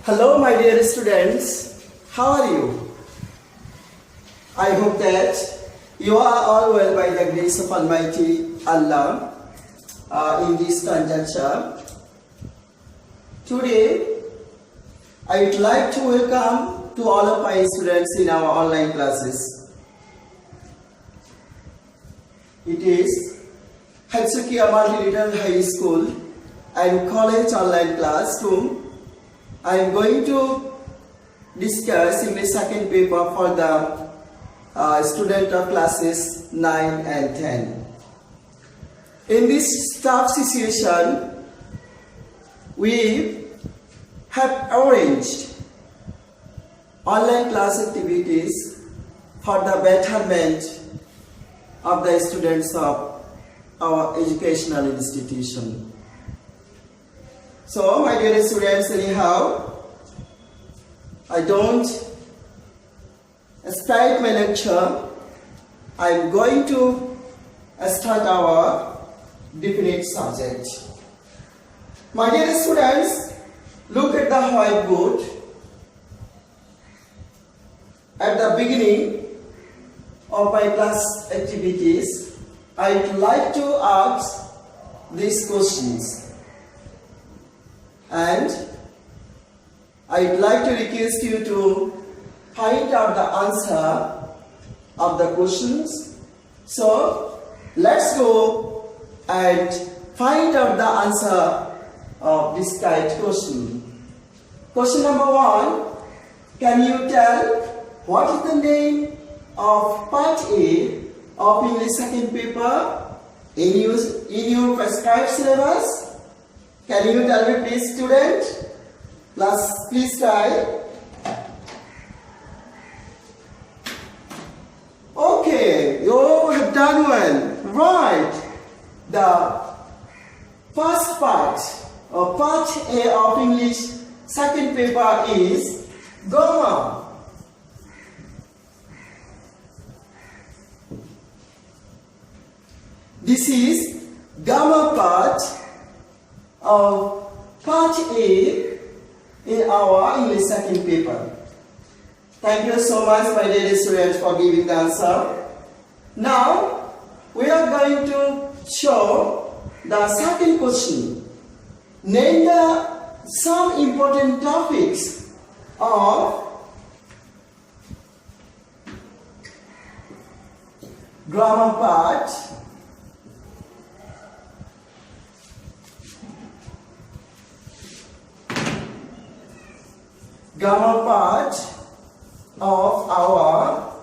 Hello my dear students, how are you? I hope that you are all well by the grace of Almighty Allah in this conjuncture. Today, I would like to welcome to all of my students in our online classes. It is Hatsuki Amati Little High School and College online classroom. I am going to discuss English second paper for the student of classes 9 and 10. In this tough situation, we have arranged online class activities for the betterment of the students of our educational institution. So, my dear students, anyhow, I don't start my lecture. I am going to start our definite subject. My dear students, look at the whiteboard. At the beginning of my class activities, I would like to ask these questions. And I would like to request you to find out the answer of the questions. So, let's go and find out the answer of this kind of question. Question number 1. Can you tell what is the name of Part A of English second paper in your prescribed syllabus? Can you tell me please, student? Please try. Okay, you have done well. Right. The first part or Part A of English second paper is grammar. This is grammar part of Part A in our English second paper. Thank you so much, my dear students, for giving the answer. Now, we are going to show the second question. Name some important topics of grammar part. Grammar part of our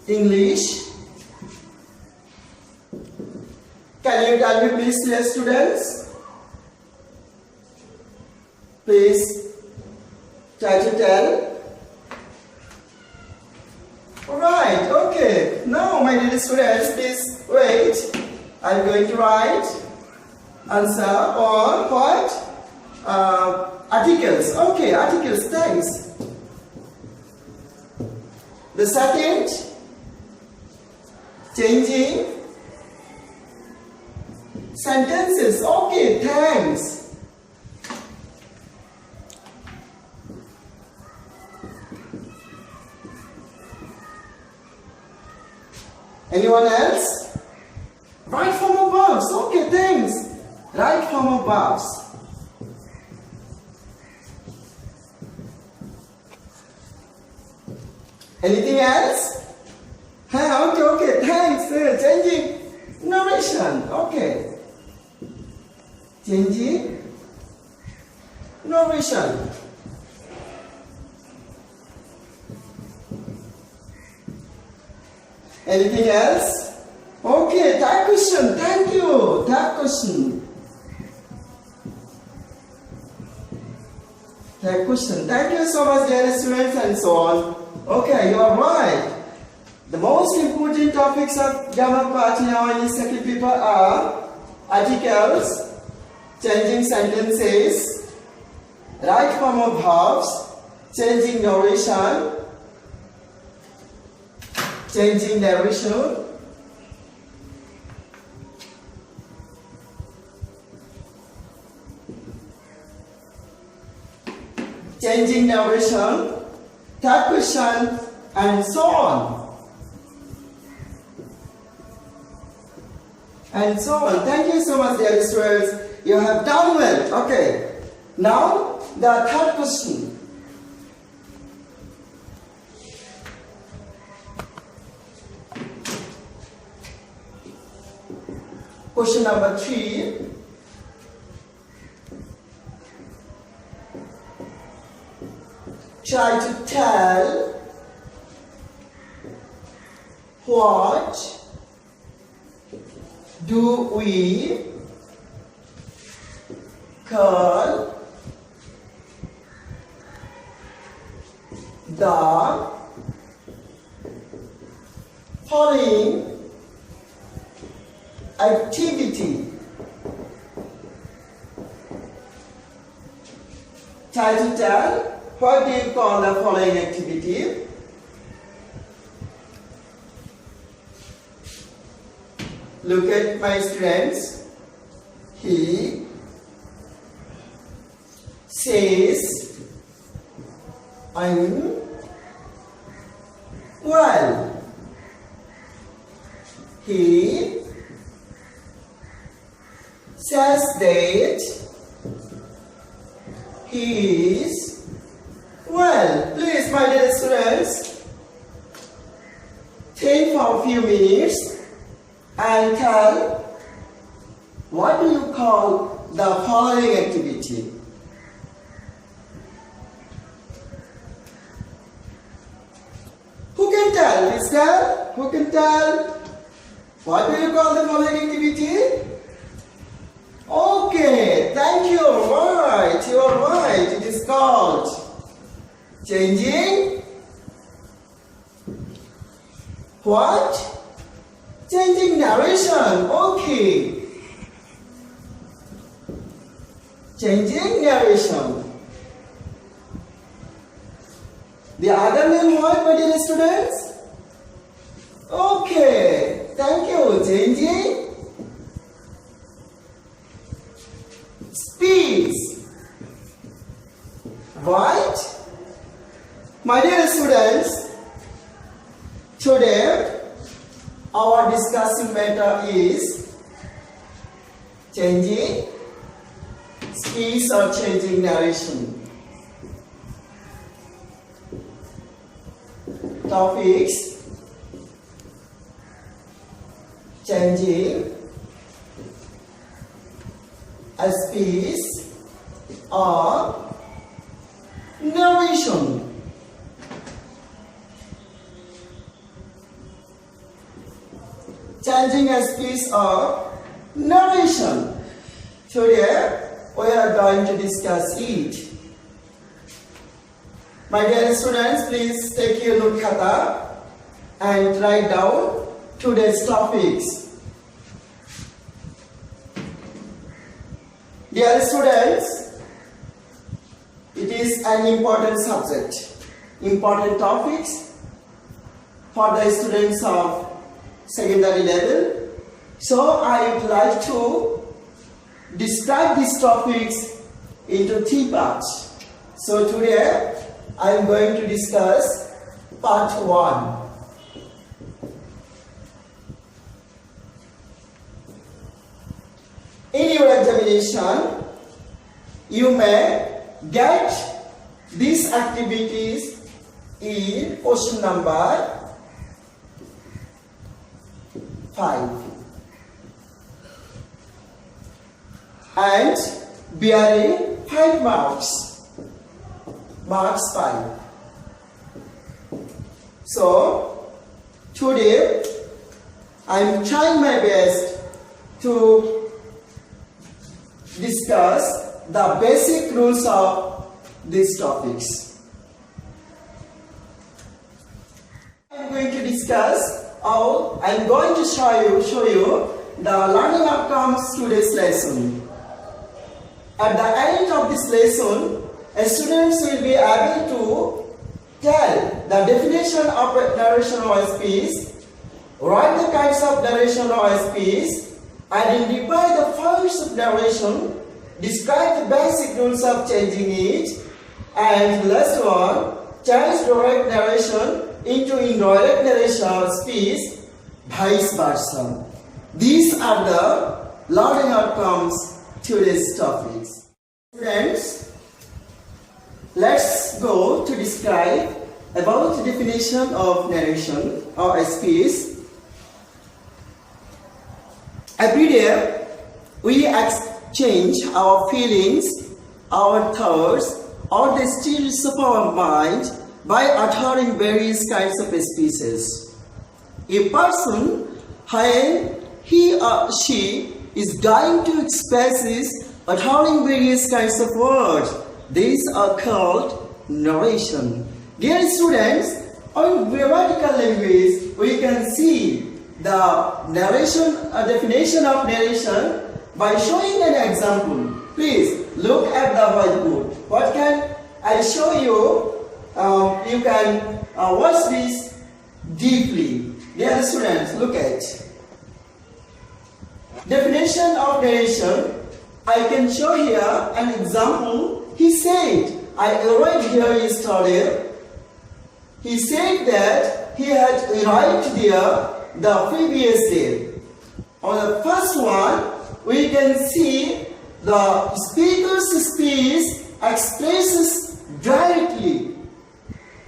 English. Can you tell me please, dear students? Please try to tell. Alright, okay. Now, my dear students, please wait. I'm going to write answer on what? Articles. Okay, articles, thanks. The second, changing sentences. Okay, thanks. Anyone else? Right form of verbs. Okay, thanks. Right form of verbs. Anything else? Okay, thanks. Changing narration. Okay. Changing narration. Anything else? Okay, tag question. Thank you. Tag question. Tag question. Thank you so much, dear students, and so on. Okay, you are right. The most important topics of grammar part in our English second paper are articles, changing sentences, right form of verbs, changing narration, changing narration, third question, and so on. And so on. Thank you so much, dear students. You have done well. Okay. Now, the third question. Question number 3. Try to tell what do we call the following activity? Try to tell what do you call the following activity? Look at my students. He says, I'm well. He says that he is well. Please, my dear students, think for a few minutes and tell what do you call the following activity? Who can tell? Please tell. Who can tell? What do you call the following activity? Okay, thank you. Right, you are right. It is called changing what? Changing narration. Okay. Changing narration. The other name what, my dear students? Okay. Thank you. Changing speech. Right? My dear students, today our discussing matter is changing speech or changing narration. Topics: changing a speech or narration. Changing a speech or narration. Today we are going to discuss it. My dear students, please take your note khata and write down today's topics. Dear students, it is an important subject, important topics for the students of secondary level. So I would like to describe these topics into 3 parts. So today I am going to discuss part 1. In your examination, you may get these activities in question number 5 and bearing 5 marks, marks 5. So today I am trying my best to discuss the basic rules of these topics. I am going to discuss how I am going to show you the learning outcomes today's lesson. At the end of this lesson, students will be able to tell the definition of narration or speech, write the kinds of narration or speech, identify the forms of narration, describe the basic rules of changing it, and last one, change direct narration into indirect narration speech, vice versa. These are the learning outcomes to these topics. Students, let's go to describe about the definition of narration or speech. Every day, we exchange our feelings, our thoughts, or the states of our mind by uttering various kinds of speeches. A person, when he or she is going to express his uttering various kinds of words, these are called narration. Dear students, on grammatical language, we can see the narration, definition of narration by showing an example. Please look at the whiteboard. What can I show you? You can watch this deeply. Dear students, look at definition of narration. I can show here an example. He said, I arrived here yesterday. He said that he had arrived there the previous day. On the first one, we can see the speaker's speech expresses directly,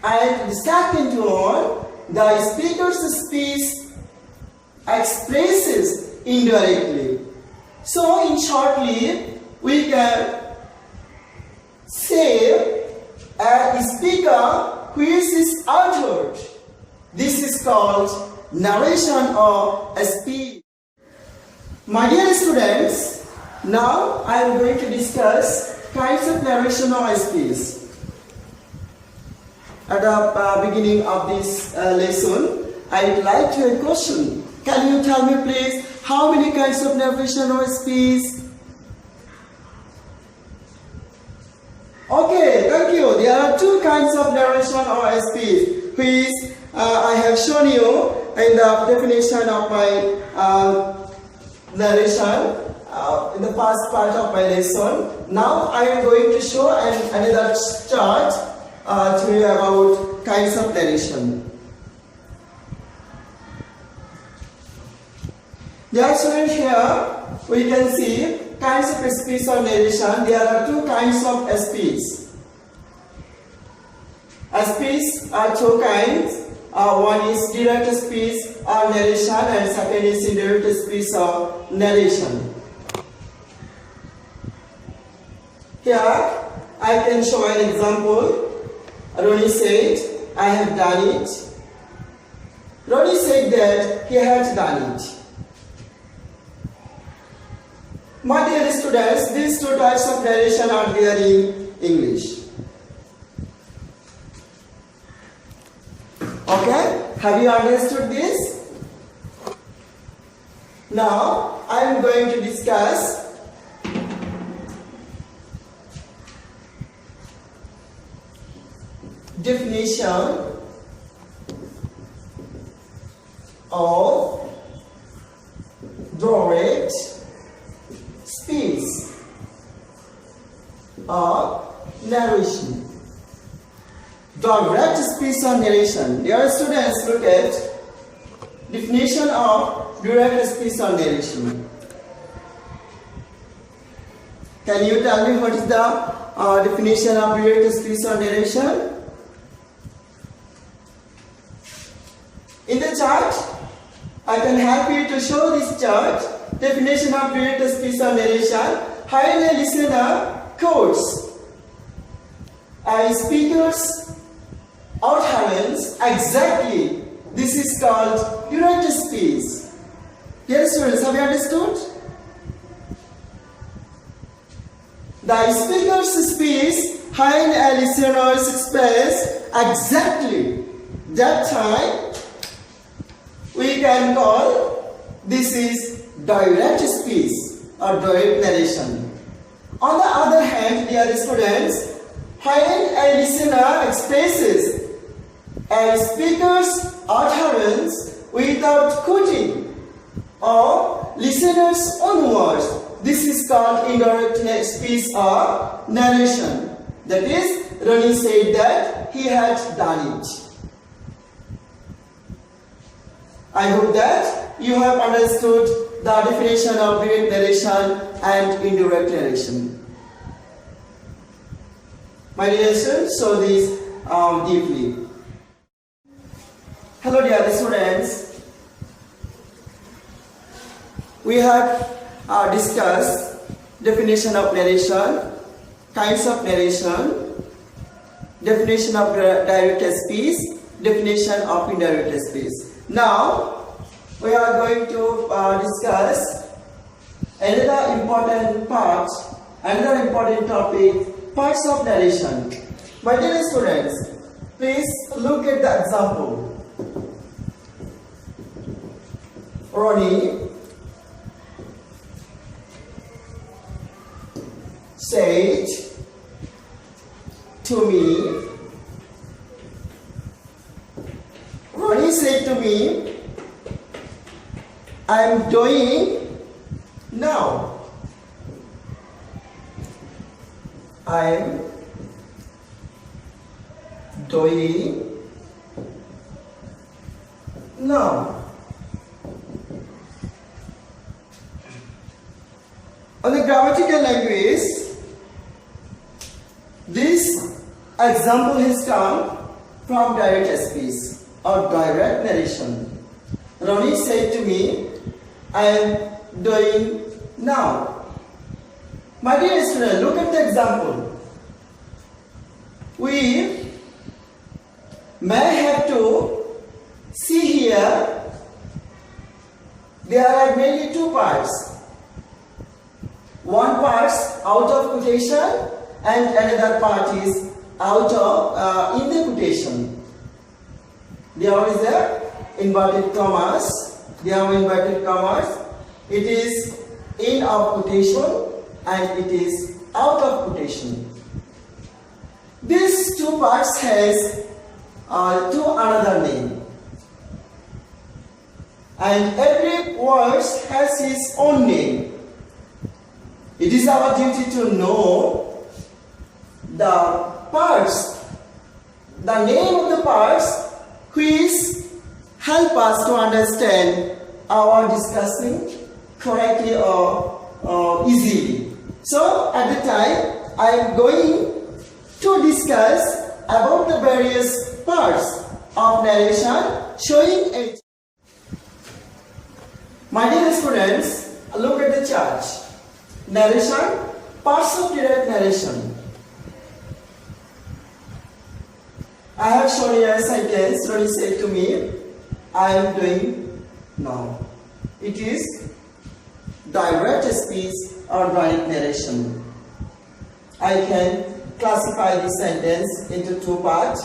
and the second one, the speaker's speech expresses indirectly. So, in shortly, we can say a speaker which is uttered. This is called narration or speech. My dear students, now I am going to discuss kinds of narration or speech. At the beginning of this lesson, I would like to ask a question. Can you tell me please how many kinds of narration or speech? Okay, thank you. There are two kinds of narration or speech, which I have shown you in the definition of my narration in the first part of my lesson. Now I am going to show another chart to you about kinds of narration. Dear students, here we can see kinds of speech or narration. There are two kinds of speech. Speech are two kinds. One is direct speech or narration, and second is indirect speech or narration. Here I can show an example. Ronnie said, I have done it. Ronnie said that he had done it. My dear students, these two types of narration are there in English. Okay, have you understood this? Now, I am going to discuss definition of direct speech or narration. Direct speech or narration. Dear students, look at definition of direct speech or narration. Can you tell me what is the definition of direct speech or narration? In the chart, I can help you to show this chart. Definition of direct speech or narration. When a listener quotes a speaker's utterance exactly, this is called direct speech. Dear students, have you understood? The speaker's speech, when a listener expresses exactly that time, we can call this is direct speech or direct narration. On the other hand, dear students, when a listener expresses a speaker's utterance without quoting or listener's own words, this is called indirect speech or narration. That is, Ronnie said that he had done it. I hope that you have understood the definition of direct narration and indirect narration. My dear students, so this deeply. Hello dear students. We have discussed definition of narration, kinds of narration, definition of direct speech, definition of indirect speech. Now we are going to discuss another important part, another important topic, parts of narration. My dear students, please look at the example. Ronnie said to me, Ronnie said to me, I am doing now. I am doing now. On the grammatical language, this example has come from direct speech or direct narration. Ronnie said to me, I am doing now. My dear student, look at the example. We may have to see here, there are mainly two parts. One part out of quotation and another part is out of in the quotation. There is a inverted commas. There are inverted commas. It is in of quotation and it is out of quotation. These two parts has two another name, and every word has its own name. It is our duty to know the parts, the name of the parts which help us to understand our discussing correctly or easily. So at the time I am going to discuss about the various parts of narration showing it. My dear students, look at the chart. Narration, parts of direct narration. I have shown you a sentence. Ronnie said to me, I am doing now. It is direct speech or direct narration. I can classify this sentence into two parts.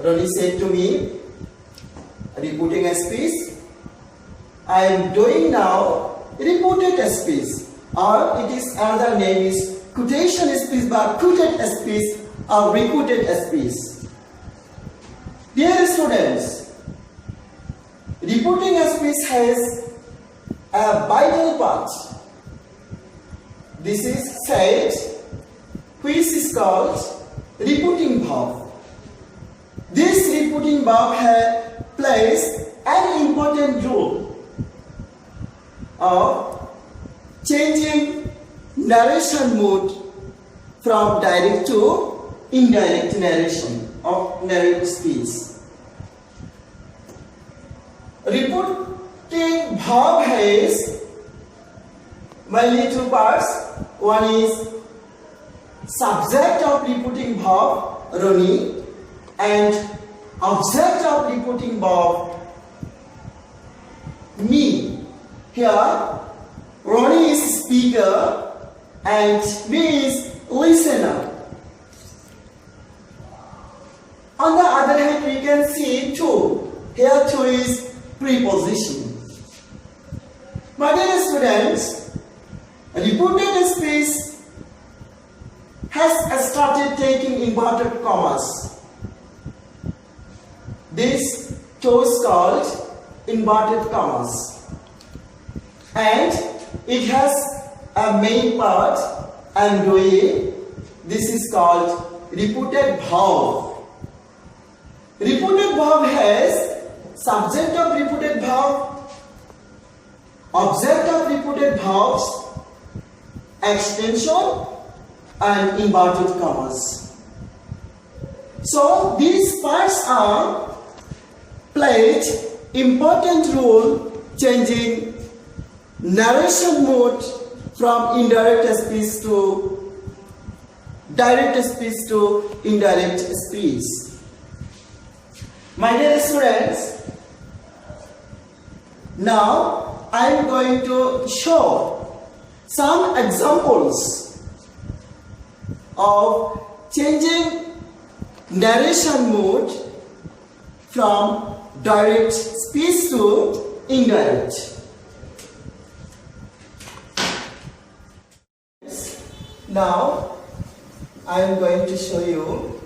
Ronnie said to me, reporting a speech. I am doing now, reported a speech. Or it is another name is quotation speech, but quoted speech or reported speech. Dear students, reporting a speech has a vital part. This is said, which is called reporting verb. This reporting verb plays an important role of changing narration mode from direct to indirect narration of narrative speech. Reporting verb has mainly two parts. One is subject of reporting verb, Ronnie, and object of reporting verb, me. Here Ronnie is speaker and me is listener. On the other hand, we can see two. Here two is preposition. My dear students, reported speech has started taking inverted commas. This two is called inverted commas. And it has a main part and doing. This is called repeated verb. Repeated verb has subject of repeated verb, object of repeated verbs, extension and inverted commas. So these parts are played important role changing narration mode from indirect speech to direct speech to indirect speech. My dear students, now I am going to show some examples of changing narration mode from direct speech to indirect. Now I am going to show you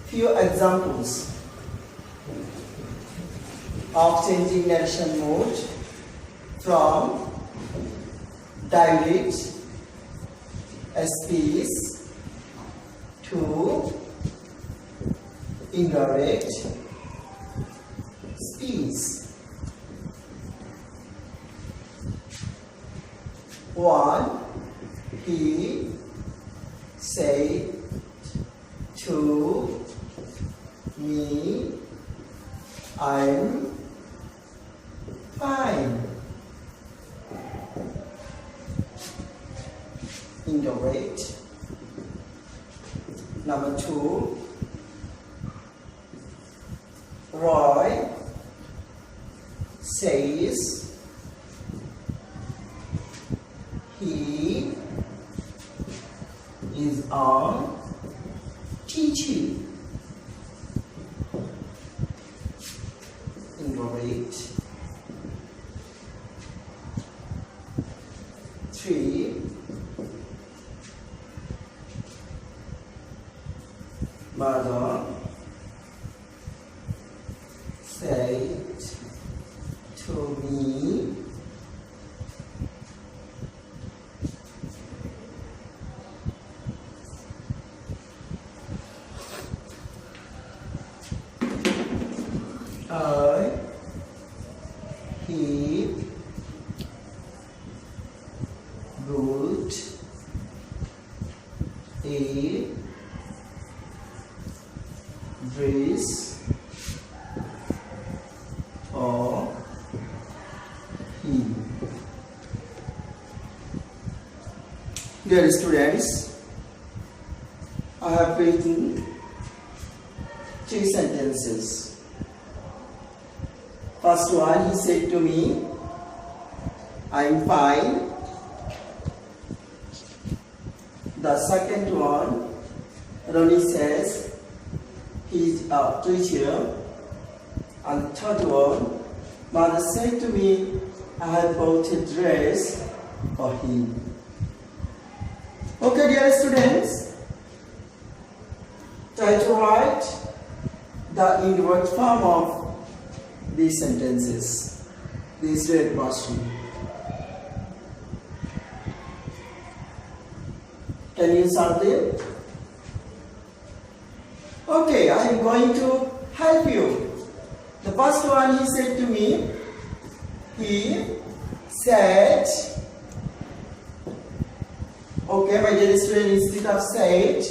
few examples of changing narration mode from direct speech to indirect speech. One, he said to me, I'm fine. Indirect. Number two, Roy says he is on teaching. Indirect. Three, mother said to me, I keep good a dress for him. Dear students, I have written three sentences. First one, he said to me, I'm fine. The second one, Ronnie says, he's a teacher. And third one, mother said to me, I have bought a dress for him. Okay, dear students, try to write the indirect form of these sentences, this direct question. Can you solve them? Okay, I am going to help you. The first one, he said to me, he said, okay, my dear student, instead of said,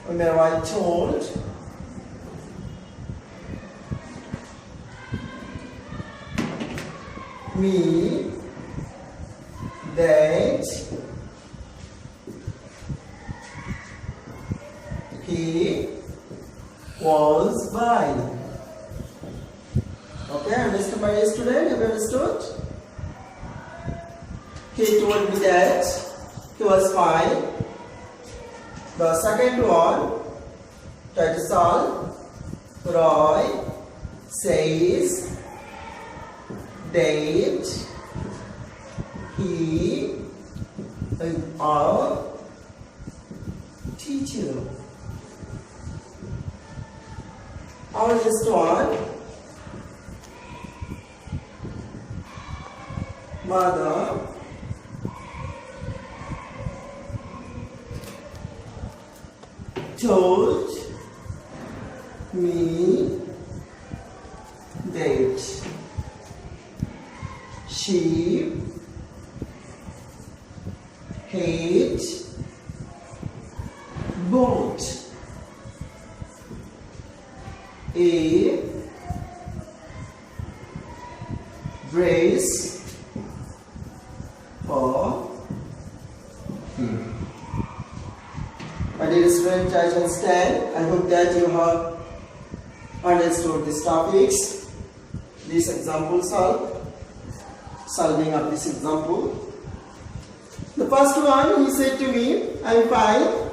we may write told. Me that he was fine. Okay, understood, my dear student? Have you understood? He told me that he was fine. The second one, try to solve. Roy says that he is our teacher. Our next one, mother told me that she had bought a dress for him. My dear students, I understand. I hope that you have understood these topics. These examples solving of this example. The first one, he said to me, I'm fine.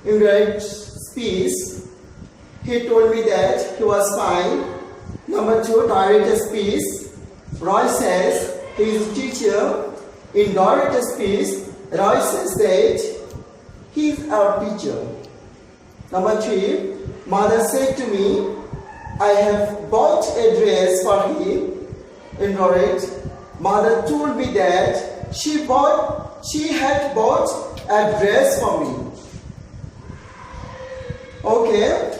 Indirect speech, he told me that he was fine. Number 2, direct speech, Roy says he is a teacher. In direct speech, Roy says that he is our teacher. Number 3, mother said to me, I have bought a dress for him. Indirect, mother told me that she had bought a dress for me. Okay.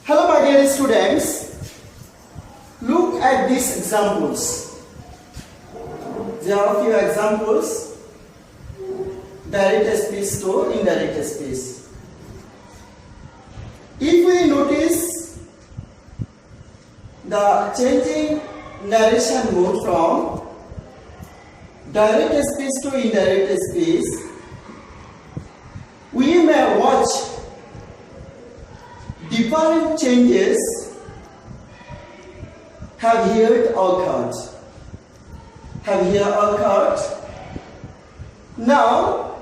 Hello my dear students, look at these examples. There are a few examples. Direct speech to indirect speech. If we notice the changing narration mode from direct speech to indirect speech, we may watch different changes have here occurred. Now,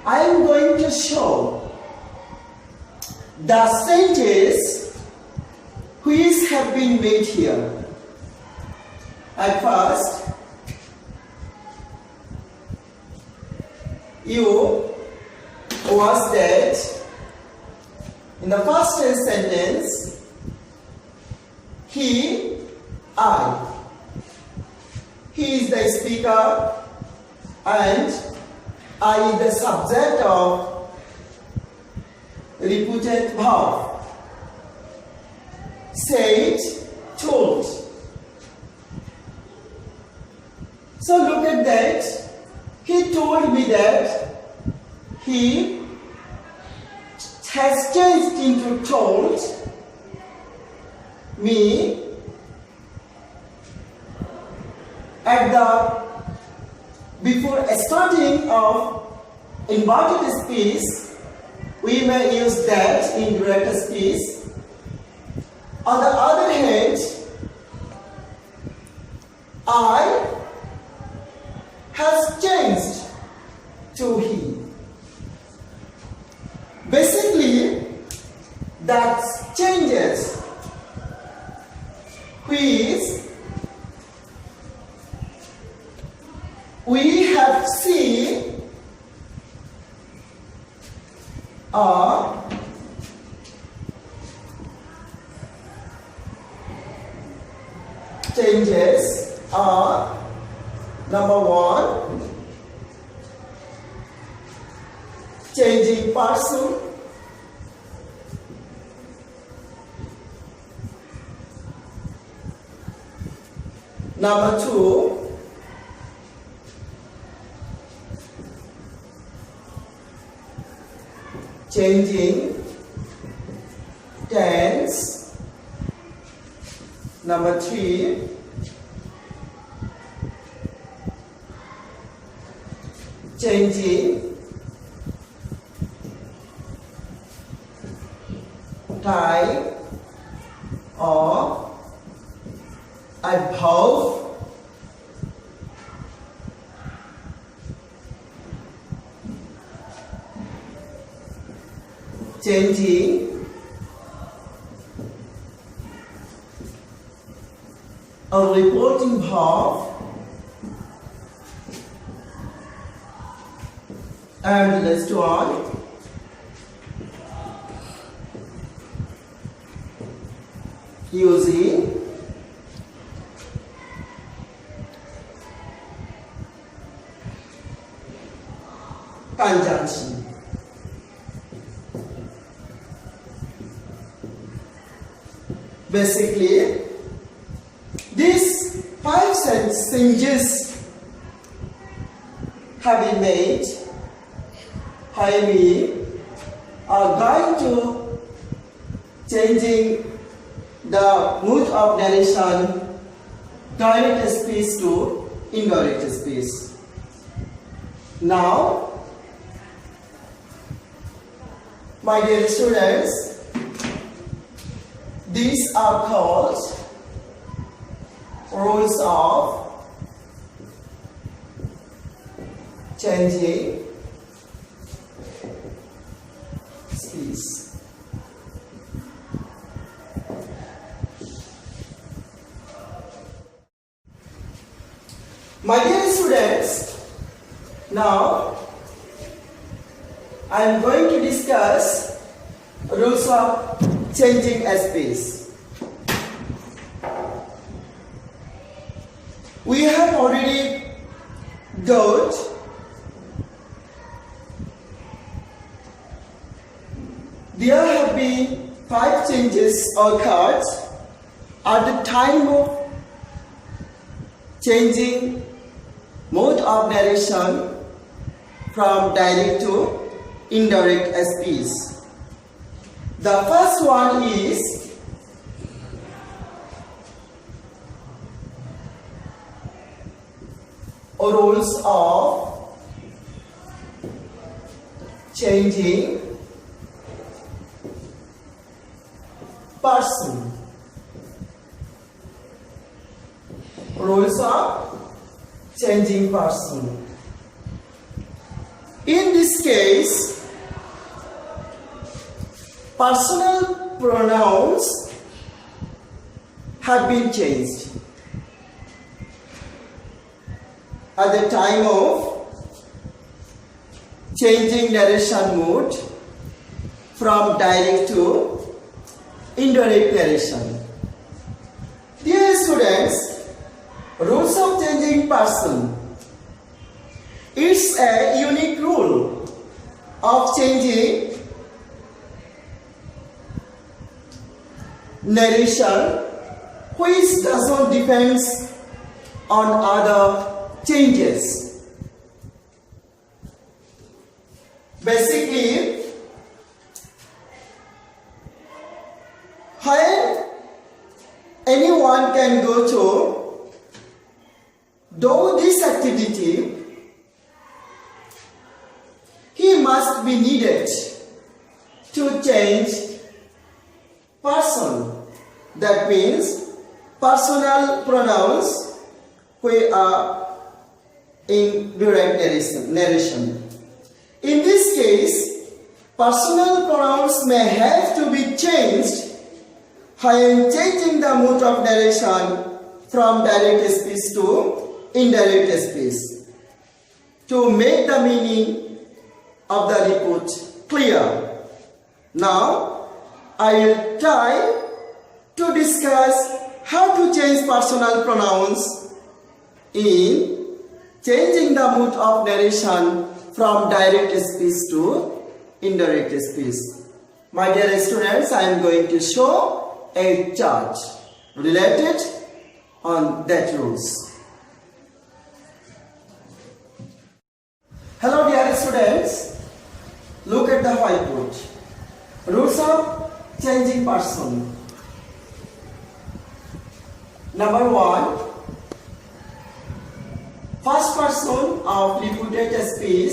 I am going to show the sentences which have been made here. At first, you was that in the first sentence, he, I. He is the speaker and I is the subject of repeated verb. Said, told. So look at that. He told me that he has changed into told me. At the before starting of inverted speech, we may use that in direct speech. On the other hand, I has changed to he. Basically, that changes which we have seen are changes are number 1, changing person. Number 2, changing tense. Number 3, changing type or adverb. Changing a reporting verb and let's go on. Using Basically, these 5 changes have been made. We are going to changing the mood of narration, direct speech to indirect speech. Now, my dear students, these are called rules of changing speech. My dear students, now I am going to discuss rules of changing speech. We have already got there have been 5 changes occurred at the time of changing mode of narration from direct to indirect speech. The first one is rules of changing person. Rules of changing person. In this case, personal pronouns have been changed. At the time of changing narration mode from direct to indirect narration. Dear students, rules of changing person. It's a unique rule of changing narration which does not depend on other changes. Basically, when anyone can go to do this activity, he must be needed to change person. That means personal pronouns which are in direct narration. In this case, personal pronouns may have to be changed when changing the mode of narration from direct speech to indirect speech to make the meaning of the report clear. Now, I will try to discuss how to change personal pronouns in changing the mode of narration from direct speech to indirect speech. My dear students, I am going to show a chart related on that rules. Hello dear students, look at the whiteboard. Rules of changing person. Number 1, first person of repeated speech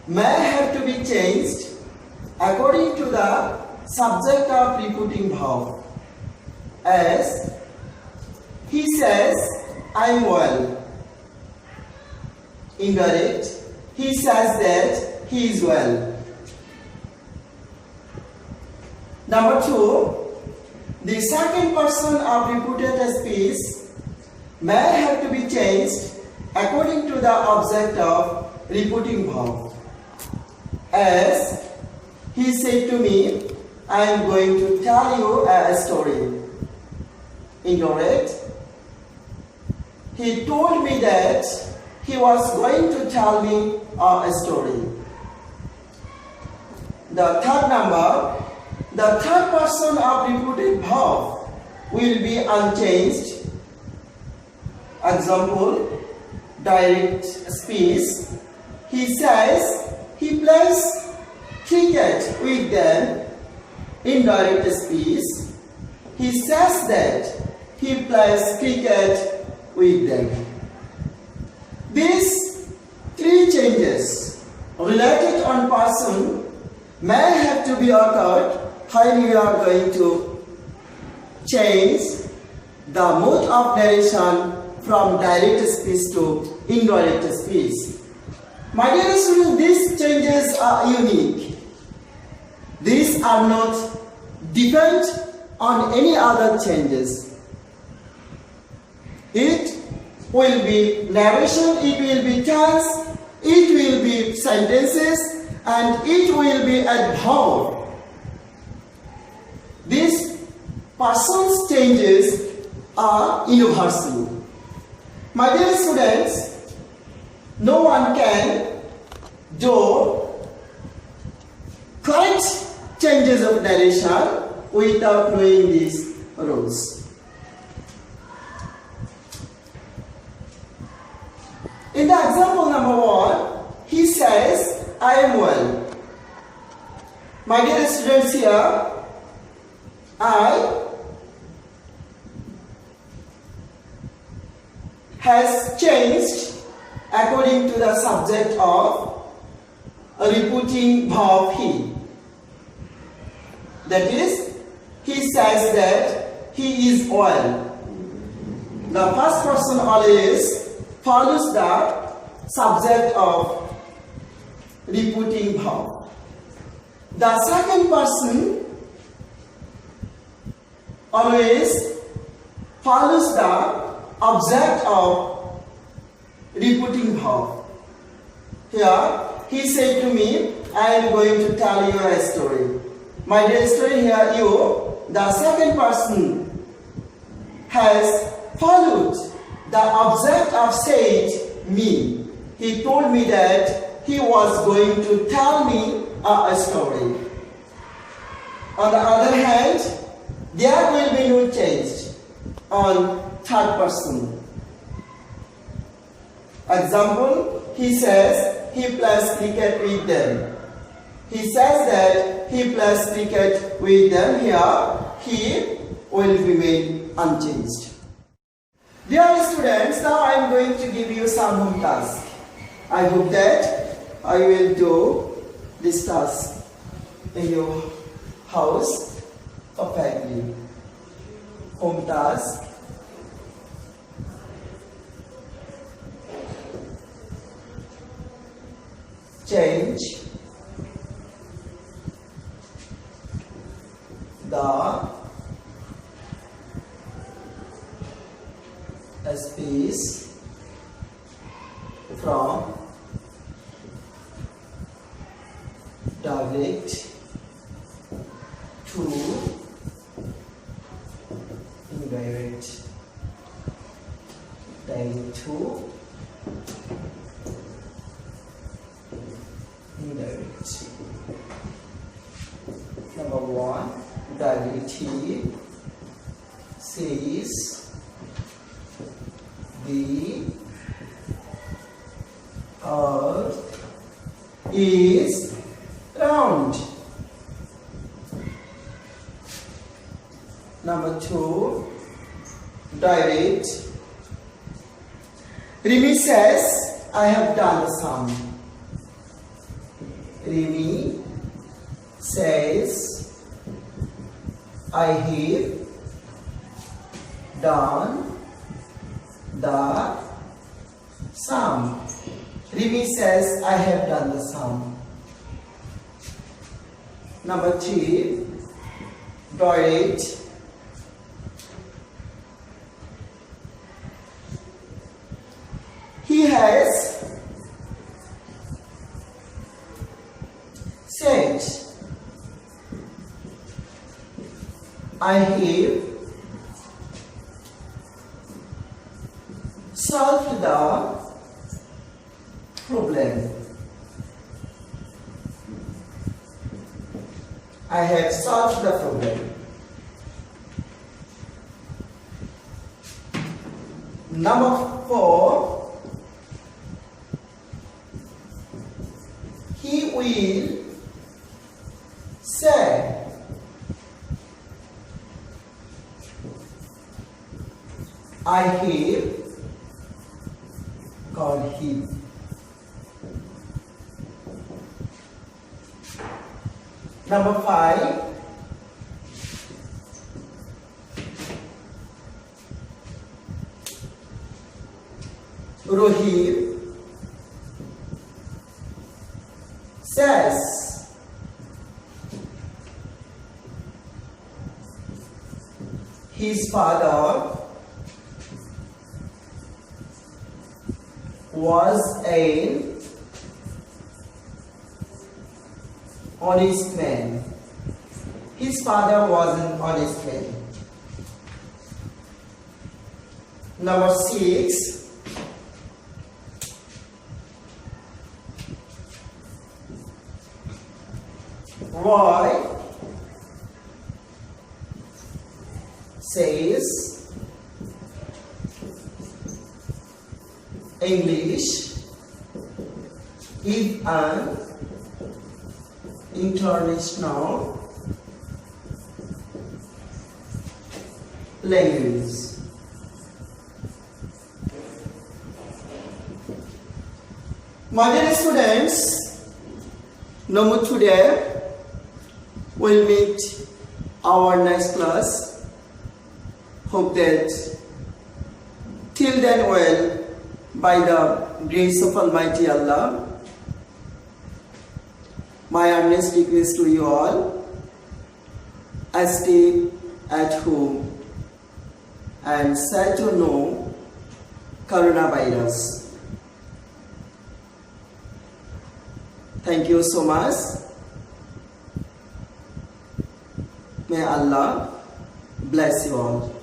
may have to be changed according to the subject of repeating verb. As he says, I am well. Indirect, he says that he is well. Number 2, the second person of repeated speech may have to be changed according to the object of repeating verb. As he said to me, I am going to tell you a story. Indirect, he told me that he was going to tell me a story. The third number, the third person of repeated verb will be unchanged. Example, direct speech. He says he plays cricket with them. Indirect speech. He says that he plays cricket with them. These three changes related on person may have to be occurred when we are going to change the mode of narration from direct speech to indirect speech. My dear students, these changes are unique. These are not depend on any other changes. It will be narration, it will be tense, it will be sentences, and it will be adverb. These person's changes are universal. My dear students, no one can do correct changes of narration without knowing these rules. In the example number 1, he says, I am well. My dear students, here, I has changed according to the subject of a repeating verb he. That is, he says that he is well. The first person always follows the subject of repeating verb. The second person always follows the object of repeating verb. Here, he said to me, I am going to tell you a story. My dear story here, you, the second person, has followed the object of said me. He told me that he was going to tell me a story. On the other hand, there will be no change on third person. Example, he says he plays cricket with them. He says that he plays cricket with them. Here, he will remain unchanged. Dear students, now I am going to give you some home task. I hope that I will do this task in your house perfectly. Home task. Change the space from direct to indirect. Direct to indirect. Number 1, direct he says the earth is round. Number 2, direct. Rimi says, I have done the sum. Rimi says, I have done the sum. Rimi says, I have done the sum. Number 3, direct. He has said, I have solved the problem. I have solved the problem. Number 4, he will say, I have called him. Number 5, Rohit says, his father was an honest man. His father was an honest man. Number 6, Roy says English is an international language. My dear students, no more today. We'll meet our next class. Hope that till then, well, by the grace of Almighty Allah, my earnest request to you all, stay at home and sad to know coronavirus. Thank you so much. May Allah bless you all.